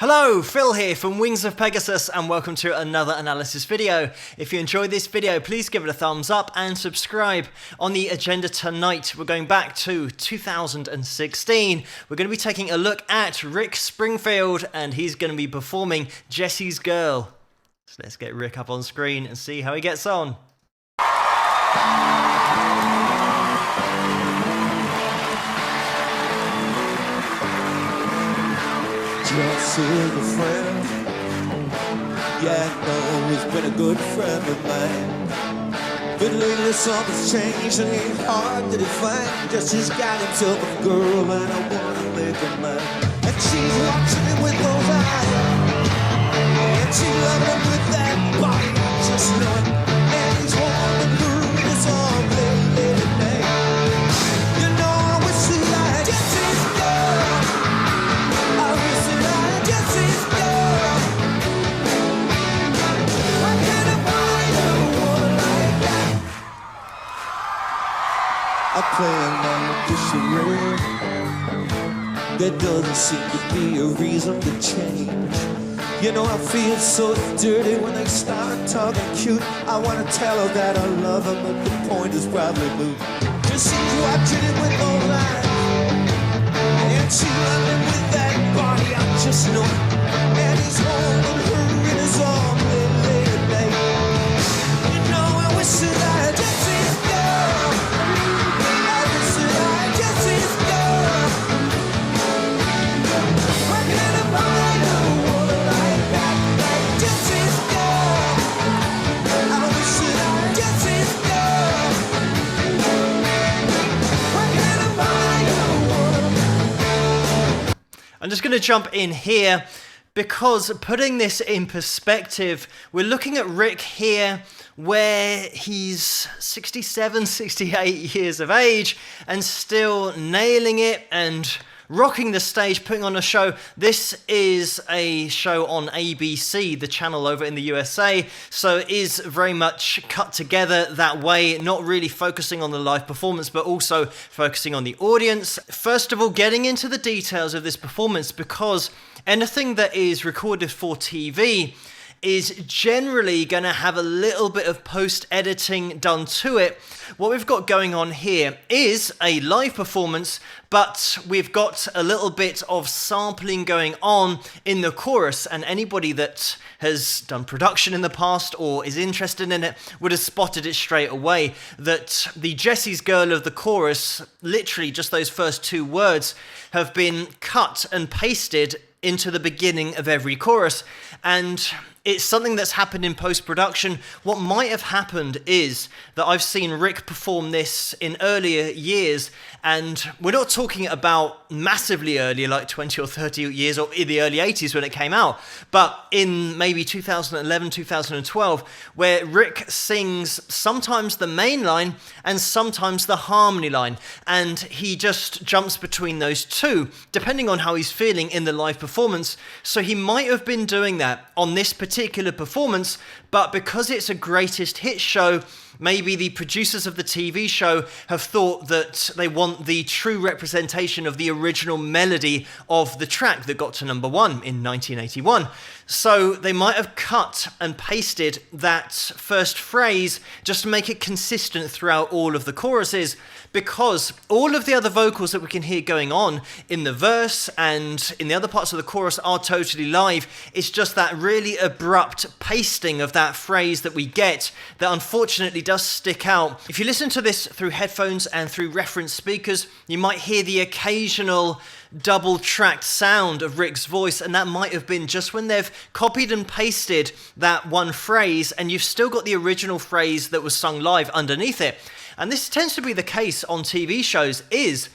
Hello, Phil here from Wings of Pegasus and welcome to another analysis video. If you enjoyed this video, please give it a thumbs up and subscribe. On the agenda tonight, we're going back to 2016. We're going to be taking a look at Rick Springfield and he's going to be performing Jessies Girl. So let's get Rick up on screen and see how he gets on. Just a friend, yeah, no, he's been a good friend of mine. But lately something's changed and ain't hard to define. Just he's got himself a girl and I wanna make her mine. And she's watching him with those eyes, and she loving him with that body, I just know it. And he's holding her in his arms late at night. You know I wish that I had Jessies Girl. I wish that I had Jessies Girl. Why can't I find a woman like that? I play along with the charade. There doesn't seem to be a reason to change. You know I feel so dirty when they start talking cute. I wanna tell her that I love her, but the point is probably moot. Just she's watching it with those eyes, and she loving with that body, I just know it. And he's holding her in his arms late at night. You know I wish that I had Jessies Girl. I wish that I had Jessies Girl. Why can't I find a woman like that, like Jessies Girl? I wish that I had Jessies Girl. Why can't I find a woman? I'm just going to jump in here because putting this in perspective, we're looking at Rick here where he's 67, 68 years of age and still nailing it and rocking the stage, putting on a show. This is a show on ABC, the channel over in the USA, so it is very much cut together that way, not really focusing on the live performance, but also focusing on the audience. First of all, getting into the details of this performance, because anything that is recorded for TV is generally going to have a little bit of post-editing done to it. What we've got going on here is a live performance, but we've got a little bit of sampling going on in the chorus, and anybody that has done production in the past or is interested in it would have spotted it straight away, that the Jessies Girl of the chorus, literally just those first two words, have been cut and pasted into the beginning of every chorus, and it's something that's happened in post-production. What might have happened is that I've seen Rick perform this in earlier years, and we're not talking about massively earlier, like 20 or 30 years, or in the early 80s when it came out, but in maybe 2011, 2012, where Rick sings sometimes the main line and sometimes the harmony line, and he just jumps between those two, depending on how he's feeling in the live performance. So he might have been doing that on this particular performance, but because it's a greatest hits show, maybe the producers of the TV show have thought that they want the true representation of the original melody of the track that got to #1 in 1981. So they might have cut and pasted that first phrase just to make it consistent throughout all of the choruses, because all of the other vocals that we can hear going on in the verse and in the other parts of the chorus are totally live. It's just that really abrupt pasting of that phrase that we get that unfortunately does stick out. If you listen to this through headphones and through reference speakers, you might hear the occasional double-tracked sound of Rick's voice, and that might have been just when they've copied and pasted that one phrase and you've still got the original phrase that was sung live underneath it. And this tends to be the case on TV shows, is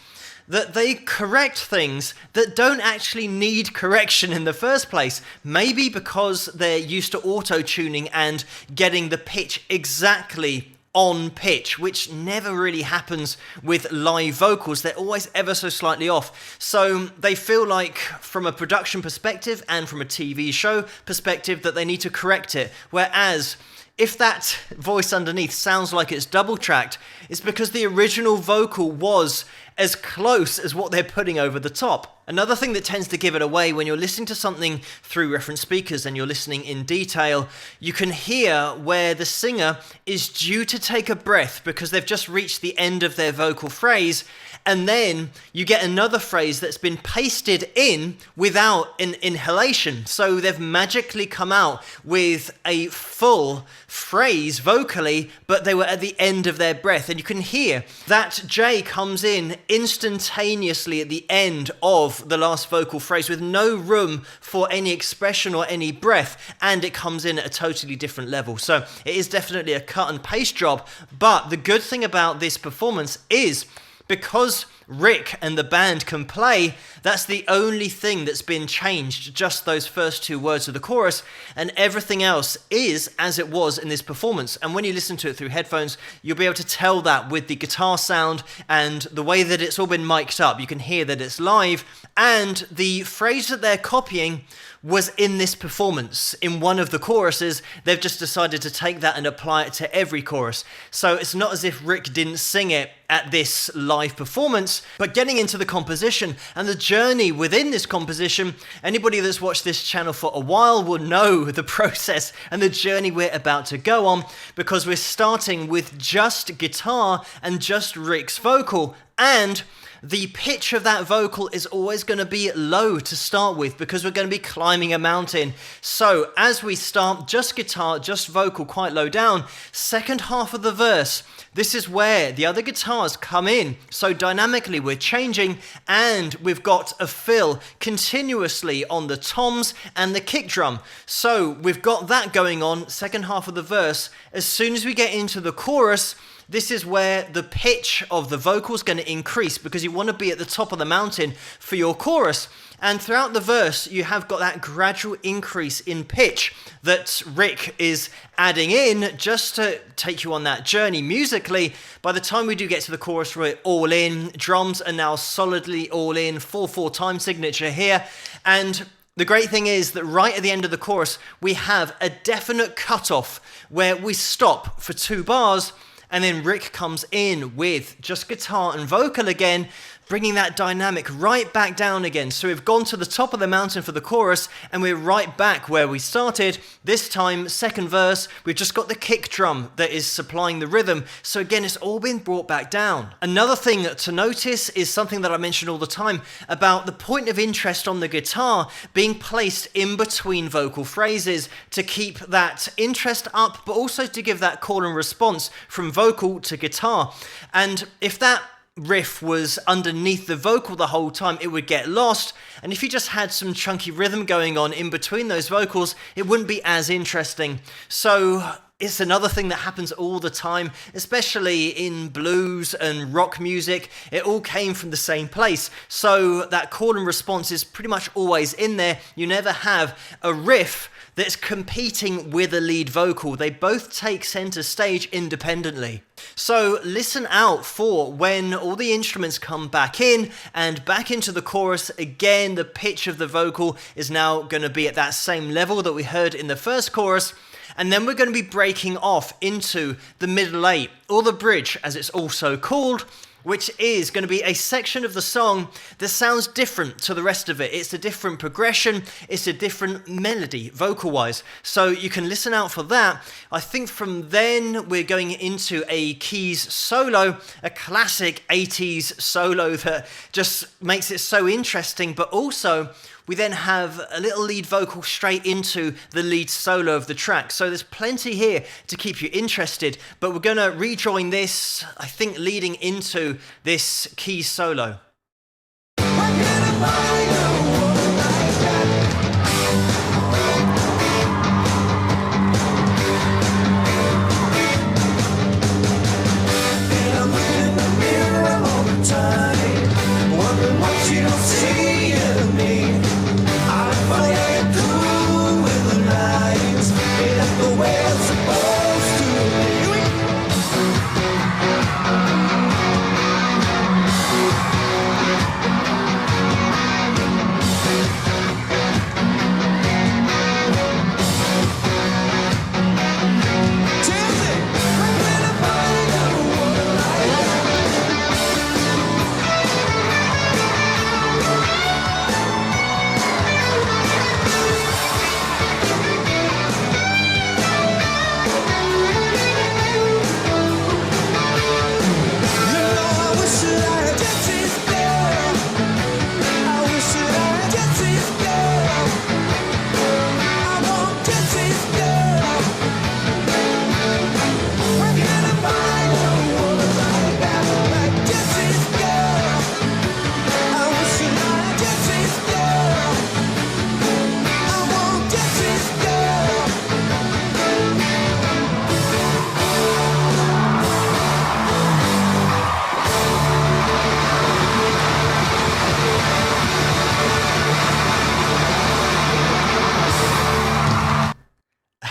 that they correct things that don't actually need correction in the first place. Maybe because they're used to auto-tuning and getting the pitch exactly on pitch, which never really happens with live vocals. They're always ever so slightly off. So they feel like, from a production perspective and from a TV show perspective, that they need to correct it. Whereas if that voice underneath sounds like it's double tracked, it's because the original vocal was as close as what they're putting over the top. Another thing that tends to give it away when you're listening to something through reference speakers and you're listening in detail, you can hear where the singer is due to take a breath because they've just reached the end of their vocal phrase, and then you get another phrase that's been pasted in without an inhalation. So they've magically come out with a full phrase vocally, but they were at the end of their breath. And you can hear that J comes in instantaneously at the end of the last vocal phrase with no room for any expression or any breath, and it comes in at a totally different level. So it is definitely a cut and paste job, but the good thing about this performance is because Rick and the band can play, that's the only thing that's been changed, just those first two words of the chorus, and everything else is as it was in this performance. And when you listen to it through headphones, you'll be able to tell that with the guitar sound and the way that it's all been mic'd up. You can hear that it's live, and the phrase that they're copying was in this performance. In one of the choruses, they've just decided to take that and apply it to every chorus. So it's not as if Rick didn't sing it at this live performance, but getting into the composition and the journey within this composition, anybody that's watched this channel for a while will know the process and the journey we're about to go on, because we're starting with just guitar and just Rick's vocal, and the pitch of that vocal is always going to be low to start with because we're going to be climbing a mountain. So as we start, just guitar, just vocal, quite low down, second half of the verse, this is where the other guitars come in. So dynamically we're changing, and we've got a fill continuously on the toms and the kick drum. So we've got that going on, second half of the verse. As soon as we get into the chorus, this is where the pitch of the vocal is going to increase because you want to be at the top of the mountain for your chorus. And throughout the verse, you have got that gradual increase in pitch that Rick is adding in just to take you on that journey musically. By the time we do get to the chorus, we're all in. Drums are now solidly all in, 4/4 time signature here. And the great thing is that right at the end of the chorus, we have a definite cutoff where we stop for 2 bars, and then Rick comes in with just guitar and vocal again, bringing that dynamic right back down again. So we've gone to the top of the mountain for the chorus, and we're right back where we started. This time, second verse, we've just got the kick drum that is supplying the rhythm. So again, it's all been brought back down. Another thing to notice is something that I mention all the time about the point of interest on the guitar being placed in between vocal phrases to keep that interest up, but also to give that call and response from vocal to guitar. And if that riff was underneath the vocal the whole time, it would get lost, and if you just had some chunky rhythm going on in between those vocals, it wouldn't be as interesting. So it's another thing that happens all the time, especially in blues and rock music. It all came from the same place, so that call and response is pretty much always in there. You never have a riff that's competing with a lead vocal. They both take center stage independently. So listen out for when all the instruments come back in and back into the chorus. Again, the pitch of the vocal is now going to be at that same level that we heard in the first chorus. And then we're going to be breaking off into the middle eight, or the bridge as it's also called, which is going to be a section of the song that sounds different to the rest of it. It's a different progression, it's a different melody, vocal-wise. So you can listen out for that. I think from then we're going into a keys solo, a classic 80s solo that just makes it so interesting, but also we then have a little lead vocal straight into the lead solo of the track. So there's plenty here to keep you interested, but we're going to rejoin this, I think, leading into this keys solo.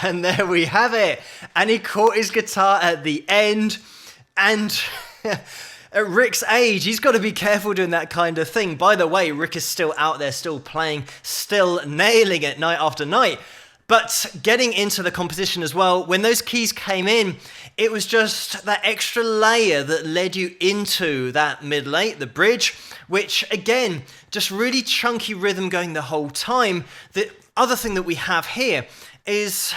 And there we have it. And he caught his guitar at the end. And at Rick's age, he's got to be careful doing that kind of thing. By the way, Rick is still out there, still playing, still nailing it night after night. But getting into the composition as well, when those keys came in, it was just that extra layer that led you into that middle eight, the bridge, which again, just really chunky rhythm going the whole time. The other thing that we have here is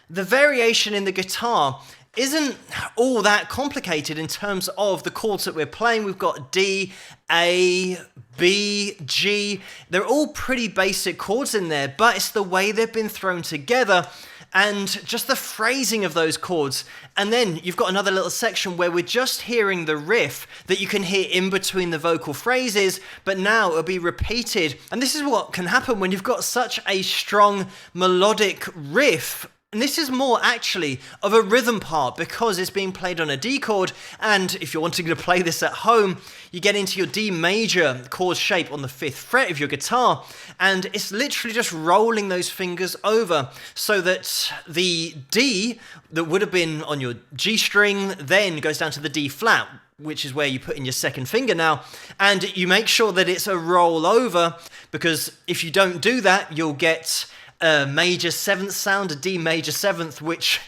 the variation in the guitar isn't all that complicated in terms of the chords that we're playing. We've got D, A, B, G. They're all pretty basic chords in there, but it's the way they've been thrown together and just the phrasing of those chords. And then you've got another little section where we're just hearing the riff that you can hear in between the vocal phrases, but now it'll be repeated. And this is what can happen when you've got such a strong melodic riff. And this is more actually of a rhythm part because it's being played on a D chord, and if you're wanting to play this at home, you get into your D major chord shape on the 5th fret of your guitar, and it's literally just rolling those fingers over so that the D that would have been on your G string then goes down to the D flat, which is where you put in your second finger now, and you make sure that it's a roll over, because if you don't do that, you'll get a major 7th sound, a D major 7th, which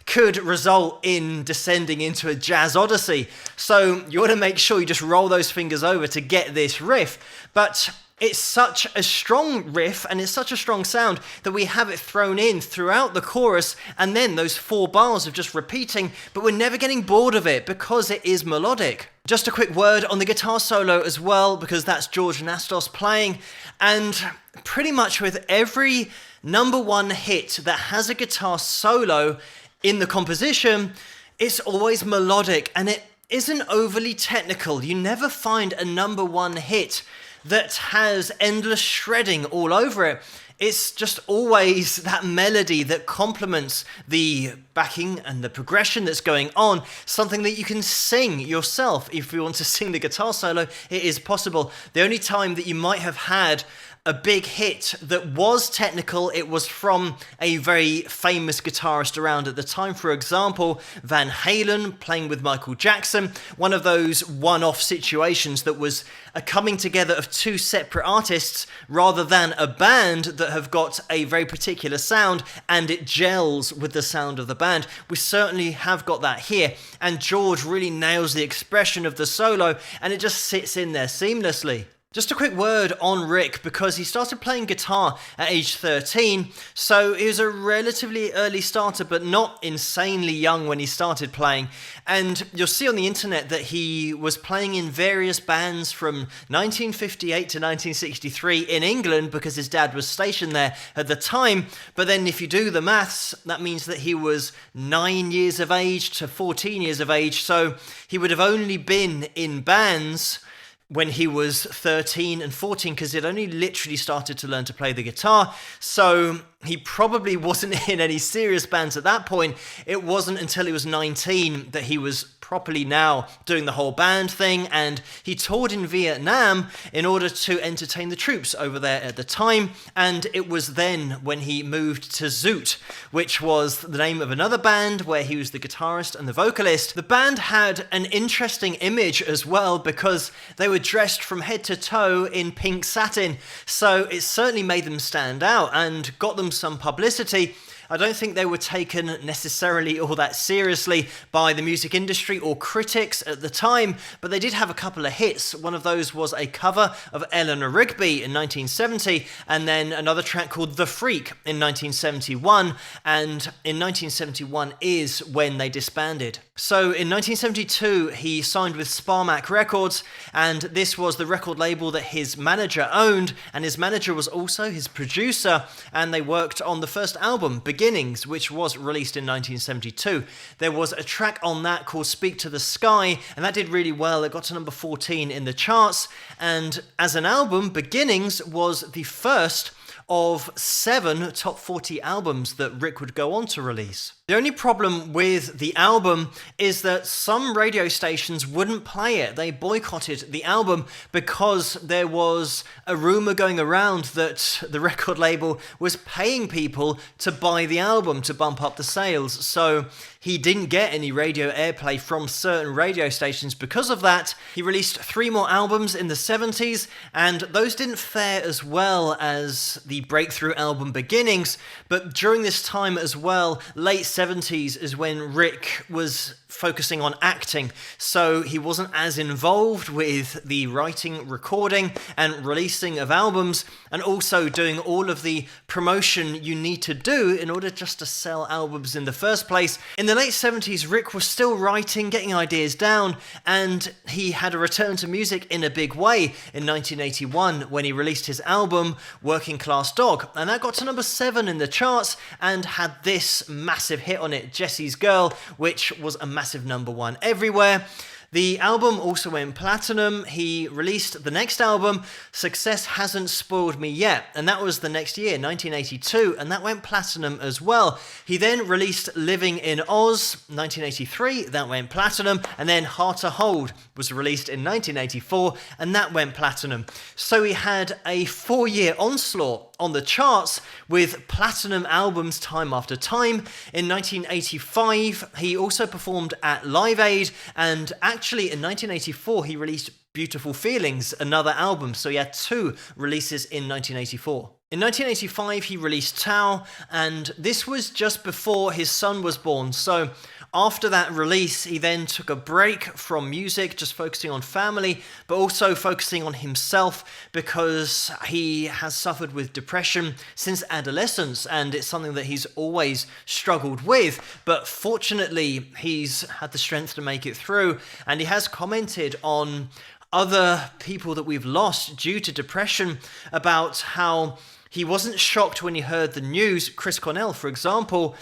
could result in descending into a jazz odyssey. So you want to make sure you just roll those fingers over to get this riff. But it's such a strong riff and it's such a strong sound that we have it thrown in throughout the chorus, and then those 4 bars of just repeating, but we're never getting bored of it because it is melodic. Just a quick word on the guitar solo as well, because that's George Nastos playing, and pretty much with every #1 hit that has a guitar solo in the composition, it's always melodic and it isn't overly technical. You never find a #1 hit that has endless shredding all over it. It's just always that melody that complements the backing and the progression that's going on, something that you can sing yourself. If you want to sing the guitar solo, it is possible. The only time that you might have had a big hit that was technical, it was from a very famous guitarist around at the time. For example, Van Halen playing with Michael Jackson, one of those one-off situations that was a coming together of 2 separate artists rather than a band that have got a very particular sound and it gels with the sound of the band. We certainly have got that here, and George really nails the expression of the solo and it just sits in there seamlessly. Just a quick word on Rick, because he started playing guitar at age 13, so he was a relatively early starter, but not insanely young when he started playing. And you'll see on the internet that he was playing in various bands from 1958 to 1963 in England, because his dad was stationed there at the time. But then if you do the maths, that means that he was 9 years of age to 14 years of age, so he would have only been in bands when he was 13 and 14, because he'd only literally started to learn to play the guitar. So he probably wasn't in any serious bands at that point. It wasn't until he was 19 that he was properly now doing the whole band thing, and he toured in Vietnam in order to entertain the troops over there at the time. And it was then when he moved to Zoot, which was the name of another band where he was the guitarist and the vocalist. The band had an interesting image as well, because they were dressed from head to toe in pink satin, so it certainly made them stand out and got them some publicity. I don't think they were taken necessarily all that seriously by the music industry or critics at the time, but they did have a couple of hits. One of those was a cover of Eleanor Rigby in 1970, and then another track called The Freak in 1971, and in 1971 is when they disbanded. So in 1972, he signed with Sparmac Records, and this was the record label that his manager owned, and his manager was also his producer, and they worked on the first album, Beginnings, which was released in 1972. There was a track on that called Speak to the Sky, and that did really well. It got to number 14 in the charts, and as an album, Beginnings was the first of 7 top 40 albums that Rick would go on to release. The only problem with the album is that some radio stations wouldn't play it. They boycotted the album because there was a rumor going around that the record label was paying people to buy the album to bump up the sales. So he didn't get any radio airplay from certain radio stations because of that. He released 3 more albums in the 70s, and those didn't fare as well as the breakthrough album Beginnings. But during this time as well, late 70s is when Rick was focusing on acting, so he wasn't as involved with the writing, recording, and releasing of albums, and also doing all of the promotion you need to do in order just to sell albums in the first place. In the late 70s, Rick was still writing, getting ideas down, and he had a return to music in a big way in 1981 when he released his album Working Class Dog, and that got to number 7 in the charts and had this massive hit on it, Jessies Girl, which was a massive number 1 everywhere. The album also went platinum. He released the next album, Success Hasn't Spoiled Me Yet, and that was the next year, 1982, and that went platinum as well. He then released Living in Oz, 1983, that went platinum, and then Hard to Hold was released in 1984, and that went platinum. So he had a 4-year onslaught on the charts with platinum albums time after time. In 1985, he also performed at Live Aid, and actually in 1984 he released Beautiful Feelings, another album, so he had 2 releases in 1984. In 1985 he released Tao, and this was just before his son was born, so after that release, he then took a break from music, just focusing on family, but also focusing on himself because he has suffered with depression since adolescence, and it's something that he's always struggled with. But fortunately, he's had the strength to make it through, and he has commented on other people that we've lost due to depression about how he wasn't shocked when he heard the news. Chris Cornell, for example,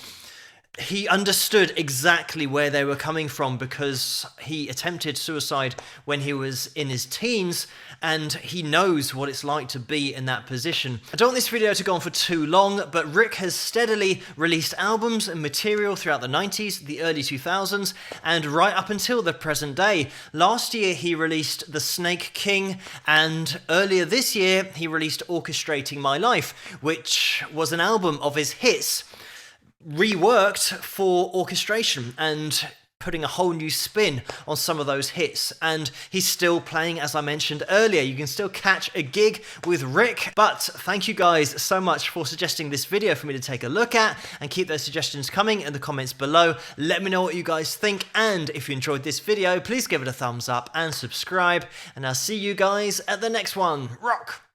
he understood exactly where they were coming from because he attempted suicide when he was in his teens, and he knows what it's like to be in that position. I don't want this video to go on for too long, but Rick has steadily released albums and material throughout the 90s, the early 2000s, and right up until the present day. Last year he released The Snake King, and earlier this year he released Orchestrating My Life, which was an album of his hits, reworked for orchestration and putting a whole new spin on some of those hits. And he's still playing, as I mentioned earlier. You can still catch a gig with Rick. But thank you guys so much for suggesting this video for me to take a look at, and keep those suggestions coming in the comments below. Let me know what you guys think, and if you enjoyed this video, please give it a thumbs up and subscribe, and I'll see you guys at the next one. Rock!